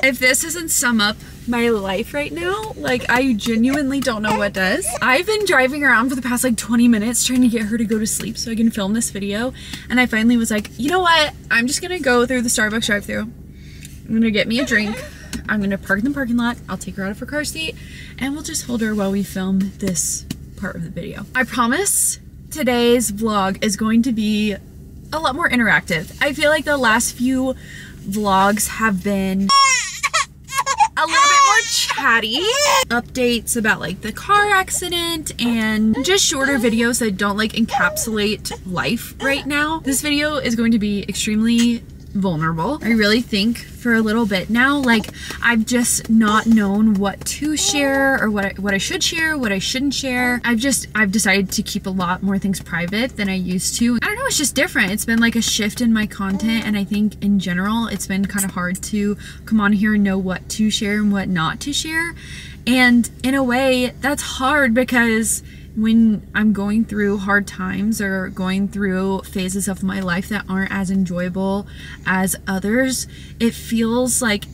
If this doesn't sum up my life right now, like, I genuinely don't know what does. I've been driving around for the past like 20 minutes trying to get her to go to sleep so I can film this video, and I finally was like, you know what, I'm just gonna go through the Starbucks drive-thru. I'm gonna get me a drink, I'm gonna park in the parking lot, I'll take her out of her car seat, and we'll just hold her while we film this part of the video. I promise today's vlog is going to be a lot more interactive. I feel like the last few vlogs have been a little bit more chatty. Updates about like the car accident and just shorter videos that don't like encapsulate life right now. This video is going to be extremely vulnerable. I really think for a little bit now, like, I've just not known what to share or what I should share, what I shouldn't share. I've decided to keep a lot more things private than I used to. I don't know, it's just different. It's been like a shift in my content, and I think in general it's been kind of hard to come on here and know what to share and what not to share. And in a way that's hard because when I'm going through hard times or going through phases of my life that aren't as enjoyable as others, it feels like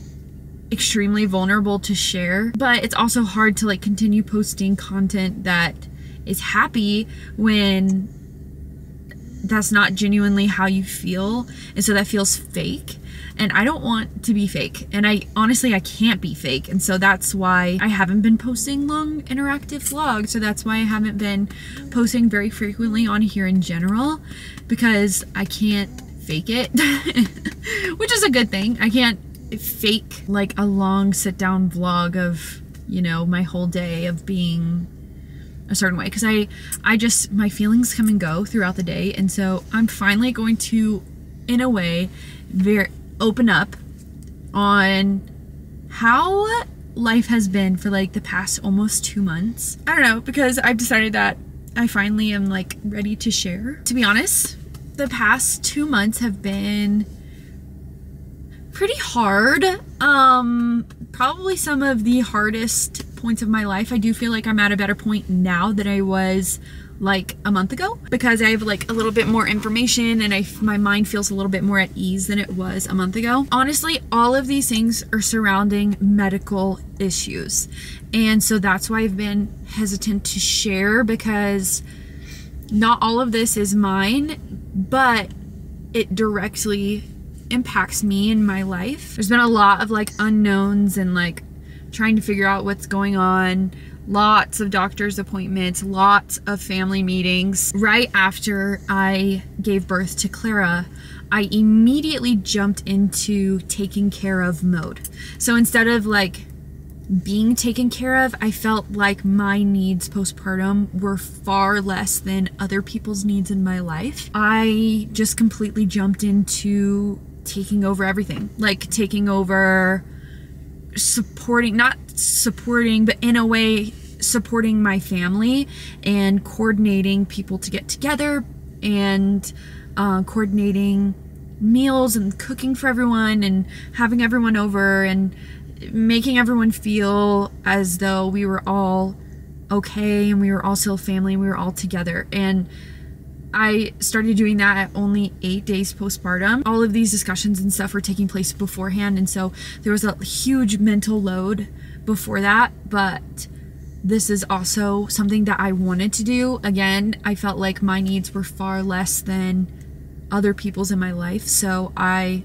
extremely vulnerable to share. But it's also hard to like continue posting content that is happy when that's not genuinely how you feel, and so that feels fake. And I don't want to be fake, and I can't be fake, and so that's why I haven't been posting long interactive vlogs. So that's why I haven't been posting very frequently on here in general, because I can't fake it. Which is a good thing. I can't fake like a long sit down vlog of, you know, my whole day of being a certain way, because I just, my feelings come and go throughout the day. And so I'm finally going to, in a way, open up on how life has been for like the past almost 2 months. I don't know, because I've decided that I finally am like ready to share. To be honest, the past 2 months have been pretty hard. Probably some of the hardest points of my life. I do feel like I'm at a better point now than I was like a month ago, because I have like a little bit more information and my mind feels a little bit more at ease than it was a month ago. Honestly, all of these things are surrounding medical issues, and so that's why I've been hesitant to share, because not all of this is mine, but it directly impacts me in my life. There's been a lot of like unknowns and like trying to figure out what's going on. Lots of doctor's appointments, lots of family meetings. Right after I gave birth to Clara, I immediately jumped into taking care of mode. So instead of like being taken care of, I felt like my needs postpartum were far less than other people's needs in my life. I just completely jumped into taking over everything, like taking over supporting, not supporting, but in a way supporting my family and coordinating people to get together and coordinating meals and cooking for everyone and having everyone over and making everyone feel as though we were all okay and we were all still family and we were all together. And I started doing that at only 8 days postpartum. All of these discussions and stuff were taking place beforehand, and so there was a huge mental load before that, but this is also something that I wanted to do. Again, I felt like my needs were far less than other people's in my life, so I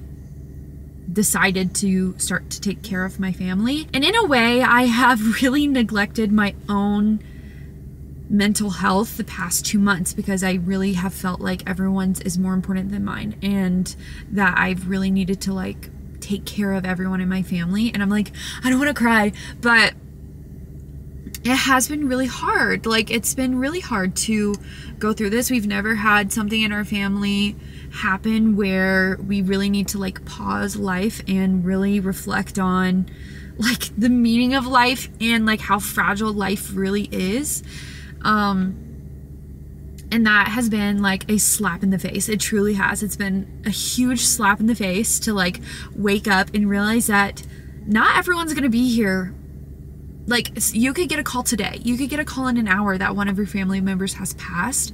decided to start to take care of my family. And in a way, I have really neglected my own mental health the past 2 months, because I really have felt like everyone's is more important than mine, and that I've really needed to like take care of everyone in my family. And I'm like, I don't want to cry, but it has been really hard. Like, it's been really hard to go through this. We've never had something in our family happen where we really need to like pause life and really reflect on like the meaning of life and like how fragile life really is. And that has been like a slap in the face. It truly has. It's been a huge slap in the face to like wake up and realize that not everyone's gonna be here. Like, you could get a call today. You could get a call in an hour that one of your family members has passed.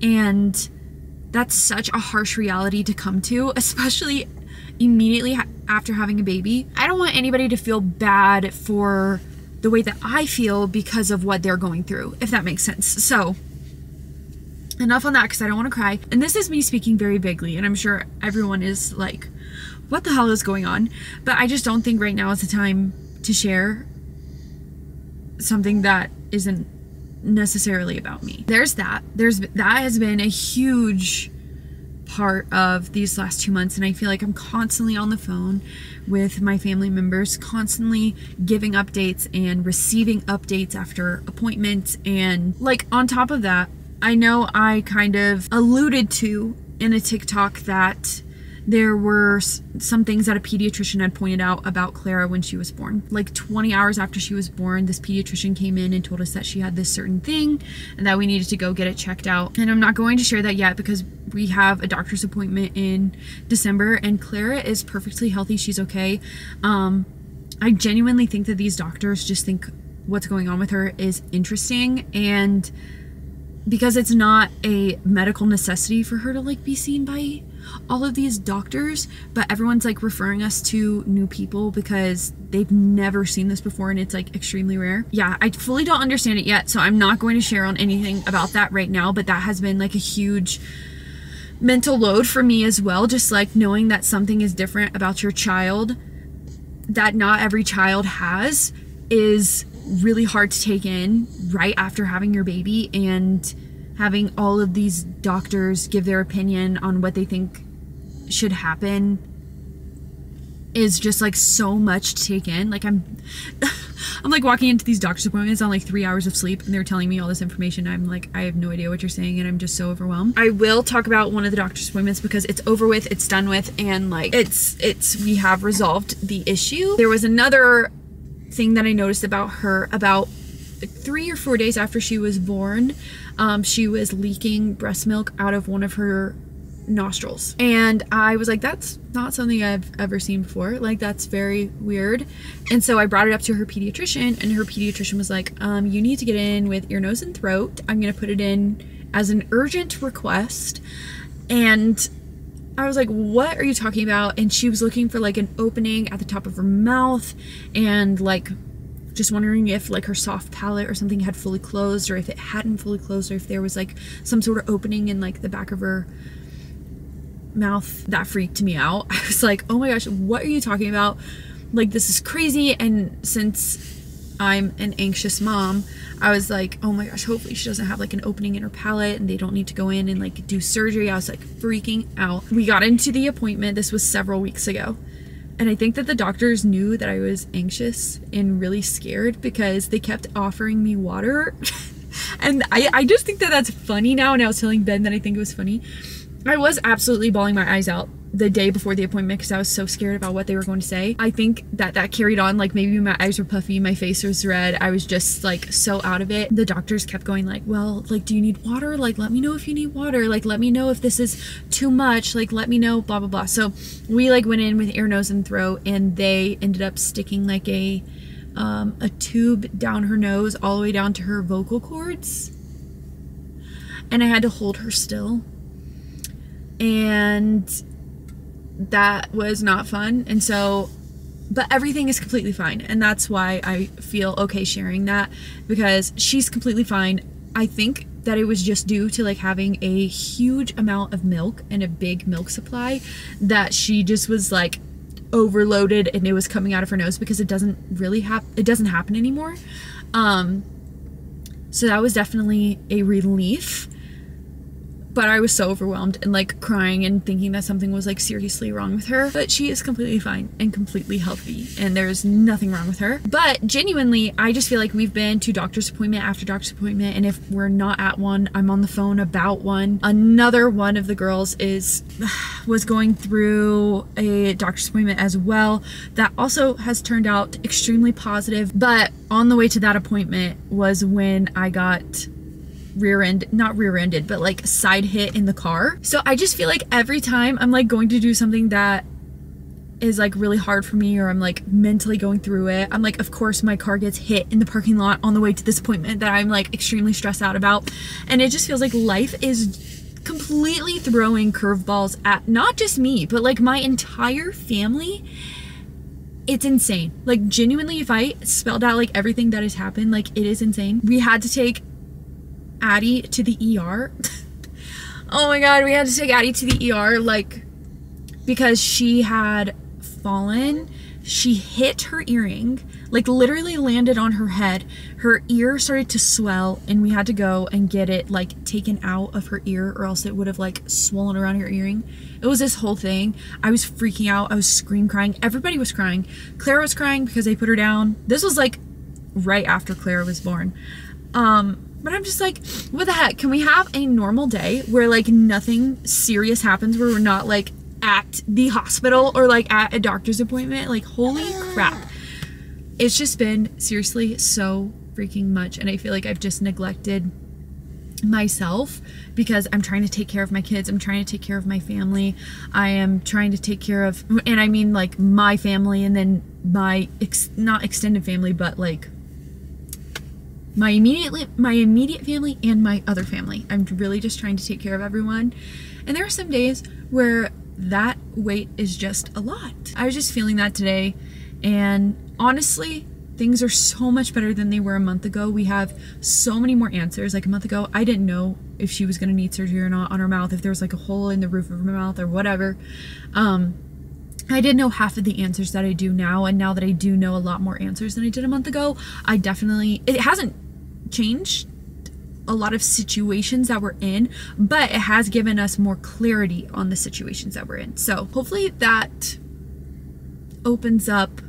And that's such a harsh reality to come to, especially immediately after having a baby. I don't want anybody to feel bad for the way that I feel because of what they're going through, if that makes sense. So enough on that, because I don't want to cry. And this is me speaking very vaguely, and I'm sure everyone is like, what the hell is going on? But I just don't think right now is the time to share something that isn't necessarily about me. There's that. That has been a huge part of these last 2 months, and I feel like I'm constantly on the phone with my family members, constantly giving updates and receiving updates after appointments. And like on top of that, I know I kind of alluded to in a TikTok that there were some things that a pediatrician had pointed out about Clara when she was born. Like 20 hours after she was born, this pediatrician came in and told us that she had this certain thing and that we needed to go get it checked out. And I'm not going to share that yet because we have a doctor's appointment in December, and Clara is perfectly healthy. She's okay. I genuinely think that these doctors just think what's going on with her is interesting, and because it's not a medical necessity for her to like be seen by all of these doctors, but everyone's like referring us to new people because they've never seen this before and it's like extremely rare. Yeah, I fully don't understand it yet, so I'm not going to share on anything about that right now, but that has been like a huge mental load for me as well, just like knowing that something is different about your child that not every child has is really hard to take in right after having your baby, and having all of these doctors give their opinion on what they think should happen is just like so much to take in. Like I'm like walking into these doctor's appointments on like 3 hours of sleep, and they're telling me all this information. I'm like, I have no idea what you're saying, and I'm just so overwhelmed. I will talk about one of the doctor's appointments because it's over with, it's done with, and like we have resolved the issue. There was another thing that I noticed about her about 3 or 4 days after she was born. She was leaking breast milk out of one of her nostrils, and I was like, that's not something I've ever seen before. Like, that's very weird. And so I brought it up to her pediatrician, and her pediatrician was like, you need to get in with ear, nose, and throat. I'm gonna put it in as an urgent request. And I was like, what are you talking about? And she was looking for like an opening at the top of her mouth, and like just wondering if like her soft palate or something had fully closed, or if it hadn't fully closed, or if there was like some sort of opening in like the back of her mouth. That freaked me out. I was like, oh my gosh, what are you talking about? Like, this is crazy. And since I'm an anxious mom, I was like, oh my gosh, hopefully she doesn't have like an opening in her palate and they don't need to go in and like do surgery. I was like freaking out. We got into the appointment. This was several weeks ago. And I think that the doctors knew that I was anxious and really scared because they kept offering me water. And I just think that that's funny now. And I was telling Ben that I think it was funny. I was absolutely bawling my eyes out the day before the appointment because I was so scared about what they were going to say. I think that carried on. Like, maybe my eyes were puffy, my face was red. I was just like so out of it. The doctors kept going like, well, like, do you need water? Like, let me know if you need water. Like, let me know if this is too much. Like, let me know, blah, blah, blah. So we like went in with ear, nose, and throat, and they ended up sticking like a tube down her nose all the way down to her vocal cords. And I had to hold her still. And that was not fun. And so, but everything is completely fine, and that's why I feel okay sharing that, because she's completely fine. I think that it was just due to like having a huge amount of milk and a big milk supply, that she just was like overloaded and it was coming out of her nose, because it doesn't happen anymore. So that was definitely a relief. But I was so overwhelmed and like crying and thinking that something was like seriously wrong with her. But she is completely fine and completely healthy, and there's nothing wrong with her. But genuinely, I just feel like we've been to doctor's appointment after doctor's appointment, and if we're not at one, I'm on the phone about one. Another one of the girls was going through a doctor's appointment as well that also has turned out extremely positive. But on the way to that appointment was when I got not rear-ended, but like side hit in the car. So I just feel like every time I'm like going to do something that is like really hard for me, or I'm like mentally going through it, I'm like, of course my car gets hit in the parking lot on the way to this appointment that I'm like extremely stressed out about. And it just feels like life is completely throwing curveballs at not just me, but like my entire family. It's insane. Like genuinely, if I spelled out like everything that has happened, like it is insane. We had to take Addie to the ER. Oh my God, we had to take Addie to the ER like because she had fallen. She hit her earring, like literally landed on her head. Her ear started to swell and we had to go and get it like taken out of her ear or else it would have like swollen around her earring. It was this whole thing. I was freaking out. I was scream crying. Everybody was crying. Clara was crying because they put her down. This was like right after Clara was born. But I'm just like, what the heck? Can we have a normal day where like nothing serious happens, where we're not like at the hospital or like at a doctor's appointment? Like holy crap. It's just been seriously so freaking much, and I feel like I've just neglected myself because I'm trying to take care of my kids. I'm trying to take care of my family. I am trying to take care of, and I mean like my family and then my not extended family, but like my immediate family and my other family. I'm really just trying to take care of everyone. And there are some days where that weight is just a lot. I was just feeling that today, and honestly, things are so much better than they were a month ago. We have so many more answers. Like a month ago, I didn't know if she was gonna need surgery or not on her mouth, if there was like a hole in the roof of her mouth or whatever. I didn't know half of the answers that I do now, and now that I do know a lot more answers than I did a month ago, it hasn't changed a lot of situations that we're in, but it has given us more clarity on the situations that we're in. So hopefully that opens up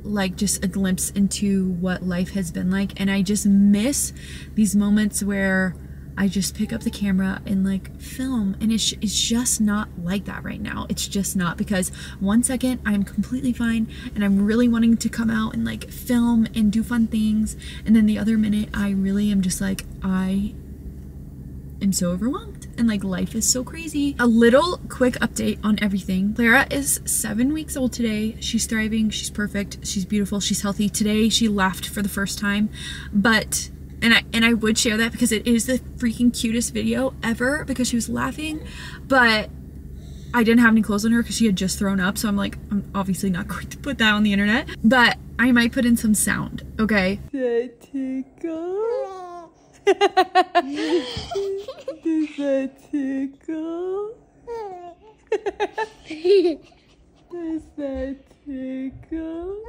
like just a glimpse into what life has been like. And I just miss these moments where I just pick up the camera and like film, and it's just not like that right now. It's just not, because one second I'm completely fine and I'm really wanting to come out and like film and do fun things, and then the other minute I really am just like, I am so overwhelmed and like life is so crazy. A little quick update on everything. Clara is 7 weeks old today. She's thriving, she's perfect, she's beautiful, she's healthy. Today she laughed for the first time, but and I would share that because it is the freaking cutest video ever because she was laughing, but I didn't have any clothes on her because she had just thrown up, so I'm like, I'm obviously not going to put that on the internet, but I might put in some sound, okay? Does that tickle? Does that tickle? Does that tickle?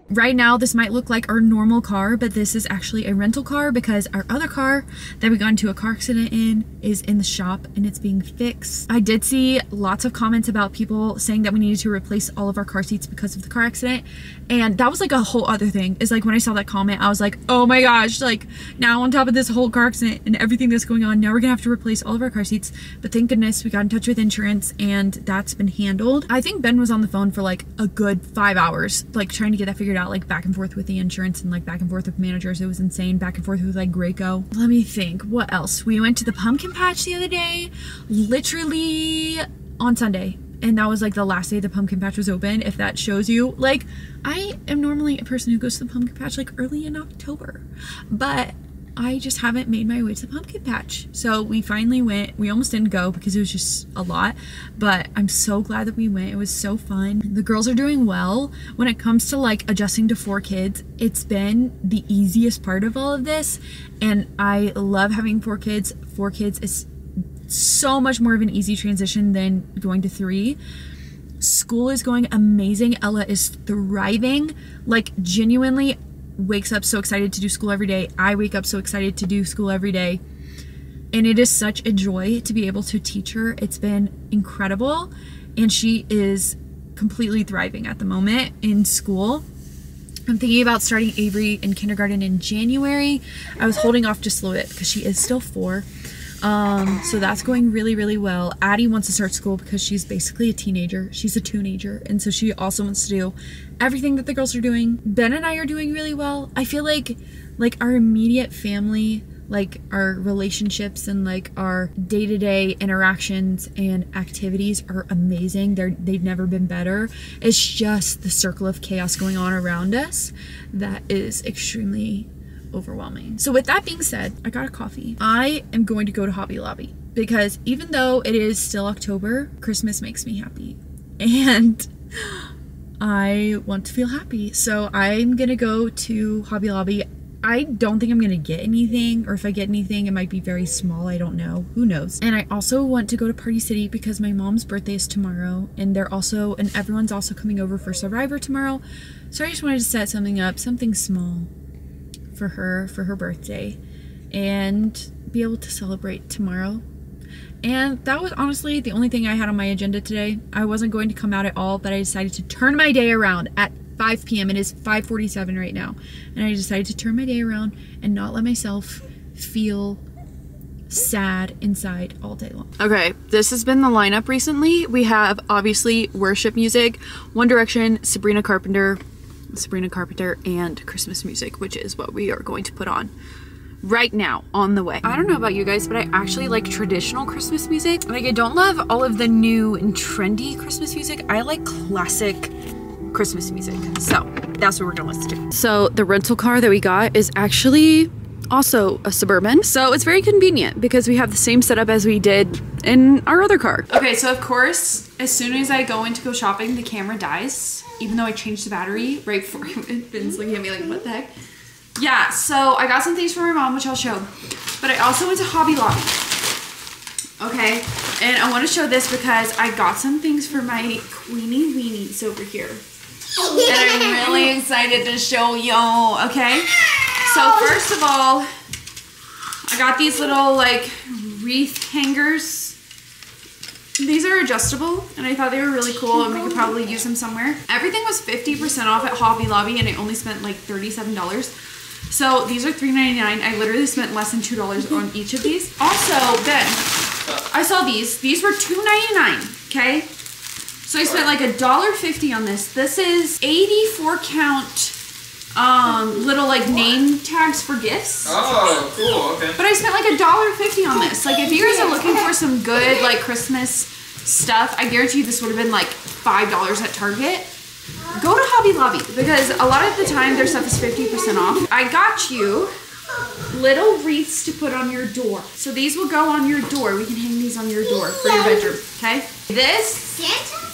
Right now, this might look like our normal car, but this is actually a rental car because our other car that we got into a car accident in is in the shop and it's being fixed. I did see lots of comments about people saying that we needed to replace all of our car seats because of the car accident. And that was like a whole other thing. It's like when I saw that comment, I was like, oh my gosh, like now on top of this whole car accident and everything that's going on, now we're gonna have to replace all of our car seats. But thank goodness we got in touch with insurance and that's been handled. I think Ben was on the phone for like a good 5 hours, like trying to get that figured out, like back and forth with the insurance and like back and forth with managers. It was insane. Back and forth with like Graco. Let me think, what else? We went to the pumpkin patch the other day, literally on Sunday. And that was like the last day the pumpkin patch was open, if that shows you. Like, I am normally a person who goes to the pumpkin patch like early in October, but I just haven't made my way to the pumpkin patch. So we finally went. We almost didn't go because it was just a lot, but I'm so glad that we went. It was so fun. The girls are doing well. When it comes to like adjusting to 4 kids, it's been the easiest part of all of this. And I love having 4 kids. 4 kids is so much more of an easy transition than going to 3. School is going amazing. Ella is thriving, like genuinely wakes up so excited to do school every day. I wake up so excited to do school every day. And it is such a joy to be able to teach her. It's been incredible. And she is completely thriving at the moment in school. I'm thinking about starting Avery in kindergarten in January. I was holding off just a little bit because she is still 4. So that's going really, really well. Addie wants to start school because she's basically a teenager. She's a teenager. And so she also wants to do everything that the girls are doing. Ben and I are doing really well. I feel like our immediate family, like our relationships and like our day-to-day interactions and activities are amazing. They've never been better. It's just the circle of chaos going on around us that is extremely overwhelming. So with that being said, I got a coffee. I am going to go to Hobby Lobby. because even though it is still October, Christmas makes me happy. And I want to feel happy. So I'm gonna go to Hobby Lobby. I don't think I'm gonna get anything, or if I get anything, it might be very small. I don't know. Who knows? And I also want to go to Party City because my mom's birthday is tomorrow, and everyone's also coming over for Survivor tomorrow. So I just wanted to set something up, something small for her birthday, and be able to celebrate tomorrow. And that was honestly the only thing I had on my agenda today. I wasn't going to come out at all, but I decided to turn my day around at 5 p.m. It is 5:47 right now. And I decided to turn my day around and not let myself feel sad inside all day long. Okay, this has been the lineup recently. We have obviously worship music, One Direction, Sabrina Carpenter, and Christmas music, which is what we are going to put on right now on the way. I don't know about you guys, but I actually like traditional Christmas music. Like, I don't love all of the new and trendy Christmas music. I like classic Christmas music. So that's what we're gonna listen to. So the rental car that we got is actually also a Suburban. So it's very convenient because we have the same setup as we did in our other car. Okay, so of course, as soon as I go in to go shopping, the camera dies, even though I changed the battery right before Ben's looking at me like, what the heck? Yeah, so I got some things for my mom, which I'll show. But I also went to Hobby Lobby. Okay, and I want to show this because I got some things for my Queenie Weenies over here. And I'm really excited to show y'all, okay? So first of all, I got these little like wreath hangers. These are adjustable, and I thought they were really cool, and we could probably use them somewhere. Everything was 50% off at Hobby Lobby, and I only spent like $37. So these are $3.99. I literally spent less than $2 on each of these. Also, Ben, I saw these. These were $2.99, okay? So I spent like $1.50 on this. This is 84 count little like name tags for gifts. Oh, cool, okay. But I spent like $1.50 on this. Like, if you guys are looking for some good like Christmas stuff, I guarantee you this would have been like $5 at Target. Go to Hobby Lobby because a lot of the time their stuff is 50% off. I got you little wreaths to put on your door. So these will go on your door. We can hang these on your door for your bedroom, okay? This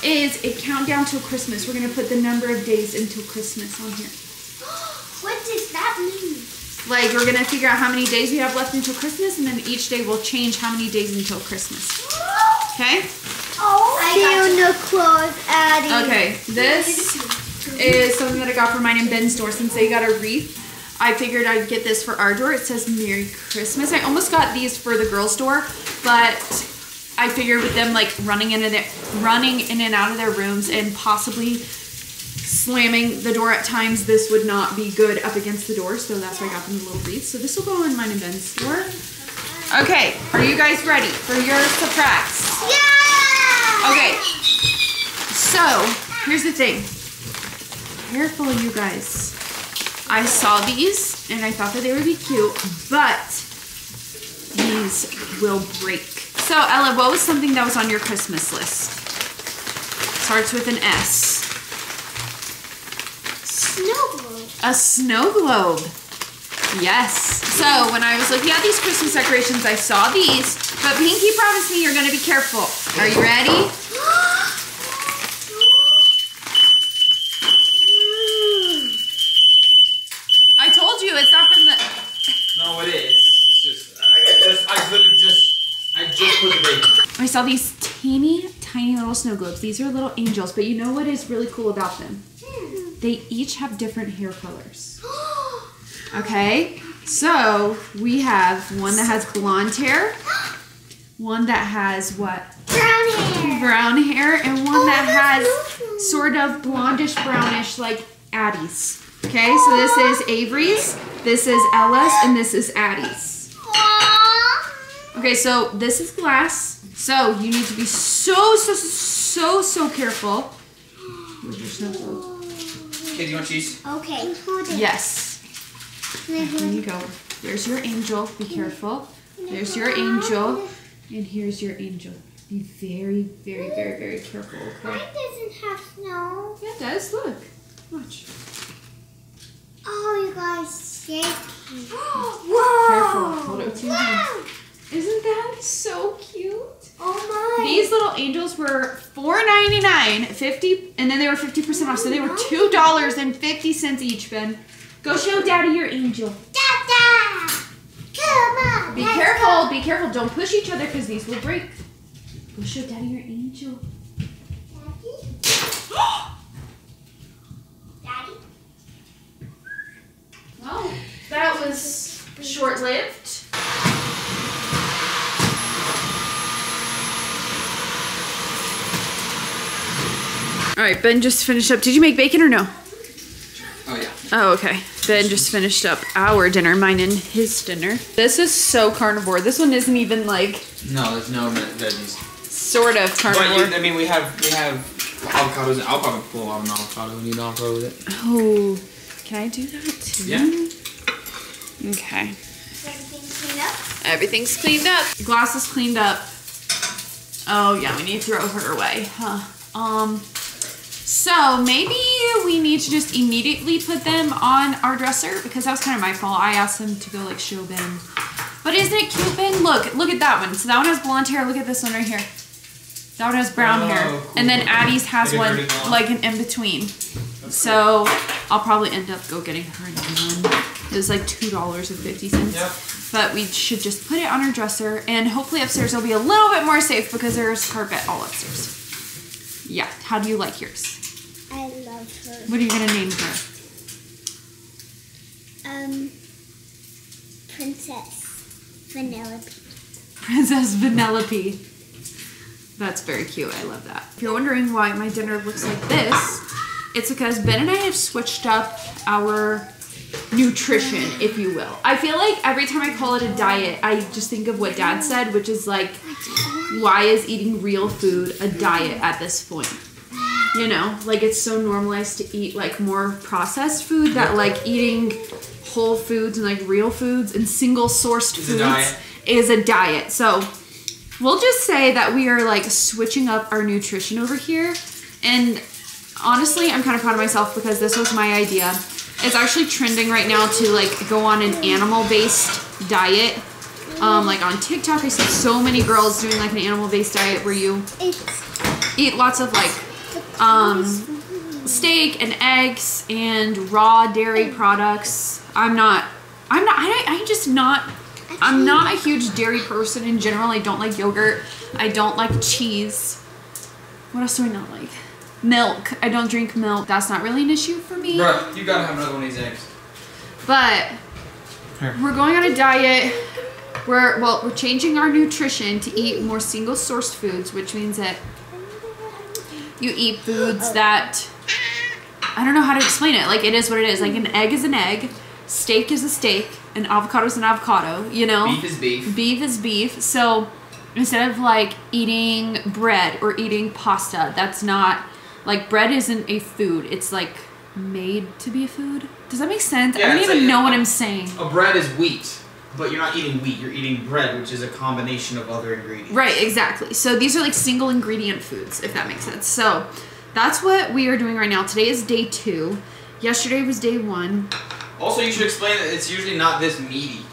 is a countdown till Christmas. We're gonna put the number of days until Christmas on here. What does that mean? Like, we're gonna figure out how many days we have left until Christmas, and then each day will change how many days until Christmas. Okay? Oh, Santa Claus, Addie. Okay, this is something that I got for mine and Ben's door since they got a wreath. I figured I'd get this for our door. It says Merry Christmas. I almost got these for the girls' door, but I figured with them like running in and out of their rooms and possibly slamming the door at times, this would not be good up against the door, so that's why I got them a little wreath. So this will go in mine and Ben's door. Okay, are you guys ready for your surprise? Yeah! Okay, so here's the thing. Careful, you guys. I saw these and I thought that they would be cute, but these will break. So Ella, what was something that was on your Christmas list? Starts with an S. Snow globe. A snow globe. Yes. So when I was looking at these Christmas decorations, I saw these, but Pinky promised me you're gonna be careful. Are you ready? I told you it's not from the... No, it is. It's just, I just put the baby. I saw these tiny little snow globes. These are little angels, but you know what is really cool about them? They each have different hair colors. Okay, so we have one that has blonde hair, one that has what? Brown hair. Brown hair, and one that has sort of blondish brownish like Addie's. Okay, so this is Avery's, this is Ella's, and this is Addie's. Okay, so this is glass, so you need to be so careful. Where's your snow globe? Okay, do you want cheese? Okay, hold it. Yes. Here you go. There's your angel. Be careful. There's your angel. And here's your angel. Be very careful, okay? Mine doesn't have snow. Yeah, it does. Look. Watch. Oh, you guys shaky. Careful. Hold it with your hand. Isn't that so cute? Oh my. These little angels were $4.99, 50, and then they were 50% off, so they were $2.50 each, Ben. Go show Daddy your angel. Dada! Come on. Be careful, be careful. Don't push each other because these will break. Go show Daddy your angel. Daddy? Well, that was short-lived. All right, Ben just finished up. Did you make bacon or no? Oh yeah. Oh, okay. Ben just finished up our dinner, mine and his dinner. This is so carnivore. This one isn't even like... No, there's no veggies. Sort of carnivore. But I mean, we have avocados, and I'll probably pull out an avocado and eat an avocado with it. Oh, can I do that too? Yeah. Okay. Everything's cleaned up? Everything's cleaned up. The glass is cleaned up. Oh yeah, we need to throw her away, huh? So maybe we need to just immediately put them on our dresser because that was kind of my fault. I asked them to go like show Ben. But isn't it cute, Ben? Look at that one. So that one has blonde hair. Look at this one right here. That one has brown hair. Cool. And then Addie's has one like an in-between. So I'll probably end up getting her another one. It was like $2.50. Yep. But we should just put it on our dresser and hopefully upstairs will be a little bit more safe because there's carpet all upstairs. Yeah, how do you like yours? I love her. What are you gonna name her? Princess Vanellope. Princess Vanellope. That's very cute, I love that. If you're wondering why my dinner looks like this, it's because Ben and I have switched up our nutrition, if you will. I feel like every time I call it a diet, I just think of what Dad said, which is like, why is eating real food a diet at this point? You know, like it's so normalized to eat like more processed food that like eating whole foods and like real foods and single sourced foods is a diet. So we'll just say that we are like switching up our nutrition over here. And honestly, I'm kind of proud of myself because this was my idea. It's actually trending right now to like go on an animal-based diet. Like on TikTok, I see so many girls doing like an animal-based diet where you eat lots of like steak and eggs and raw dairy products. I'm not a huge dairy person in general. I don't like yogurt. I don't like cheese. What else do I not like? Milk. I don't drink milk. That's not really an issue for me. Bro, you gotta have another one of these eggs. But we're going on a diet. We're changing our nutrition to eat more single sourced foods, which means that you eat foods that, I don't know how to explain it. Like it is what it is. Like an egg is an egg, steak is a steak, an avocado is an avocado, you know? Beef is beef. Beef is beef. So instead of like eating bread or eating pasta, that's not, like bread isn't a food. It's like made to be a food. Does that make sense? Yeah, I don't even know what I'm saying. A bread is wheat. But you're not eating wheat, you're eating bread, which is a combination of other ingredients. Right, exactly. So these are like single ingredient foods, if that makes sense. So that's what we are doing right now. Today is day 2. Yesterday was day 1. Also, you should explain that it's usually not this meaty.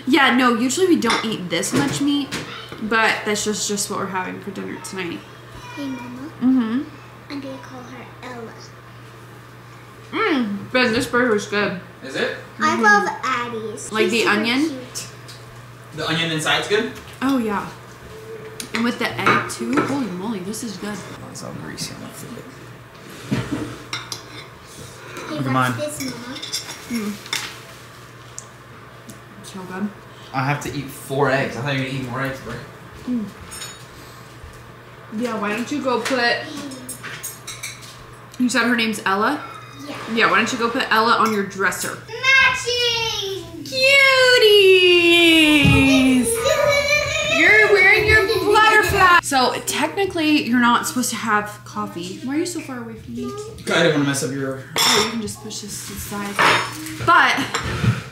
Yeah, no, usually we don't eat this much meat, but that's just what we're having for dinner tonight. Hey, Mama. Mm-hmm. I'm gonna call her Ella. Ben, this burger's good. Is it? I love Addie's. Like She's the super onion? cute. The onion inside's good? Oh, yeah. And with the egg, too. Holy moly, this is good. It's all greasy on that food. Hey, Look at mine. what's this, Mama? So good. I have to eat 4 eggs. I thought you were going to eat more eggs, bro. Yeah, why don't you go put... You said her name's Ella? Yeah. Yeah, why don't you go put Ella on your dresser? Matching! Cuties! You're wearing your butterfly. So technically, you're not supposed to have coffee. Why are you so far away from me? I didn't want to mess up your... Oh, you can just push this to the side. But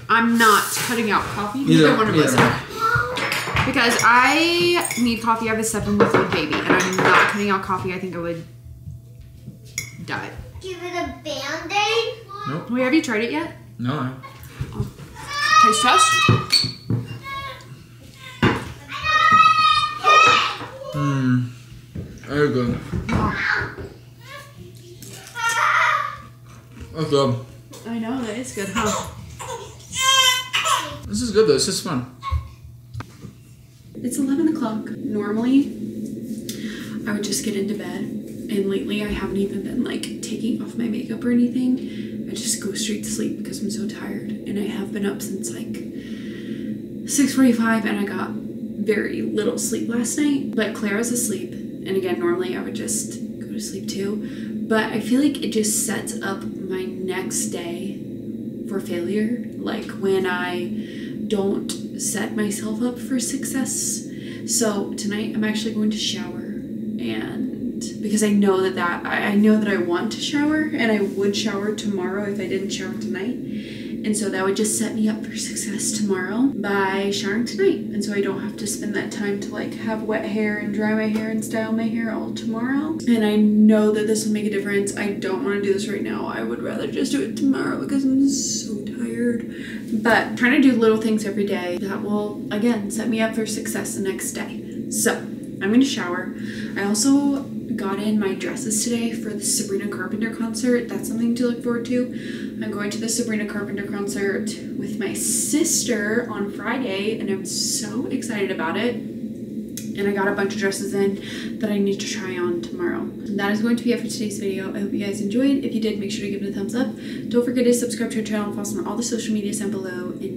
I'm not cutting out coffee. Neither one of us are. Because I need coffee. I have a 7-month-old baby, and I'm not cutting out coffee. I think I would die. Give it a Band-Aid? Nope. Wait, have you tried it yet? No. Taste test? good. That's good. I know, that is good, huh? This is good though, this is fun. It's 11 o'clock. Normally, I would just get into bed. And lately, I haven't even been like taking off my makeup or anything. I just go straight to sleep because I'm so tired. And I have been up since like 6:45 and I got very little sleep last night. But Clara's asleep. And again, normally I would just go to sleep too. But I feel like it just sets up my next day for failure. Like when I don't set myself up for success. So tonight I'm actually going to shower, and because I know that I know that I want to shower, and I would shower tomorrow if I didn't shower tonight. And so that would just set me up for success tomorrow by showering tonight. And so I don't have to spend that time to like have wet hair and dry my hair and style my hair all tomorrow. And I know that this will make a difference. I don't want to do this right now. I would rather just do it tomorrow because I'm so tired. But trying to do little things every day that will, again, set me up for success the next day. So I'm going to shower. I also got in my dresses today for the Sabrina Carpenter concert. That's something to look forward to. I'm going to the Sabrina Carpenter concert with my sister on Friday, and I'm so excited about it. And I got a bunch of dresses in that I need to try on tomorrow. And that is going to be it for today's video. I hope you guys enjoyed. If you did, make sure to give it a thumbs up. Don't forget to subscribe to our channel and follow us on all the social medias down below. And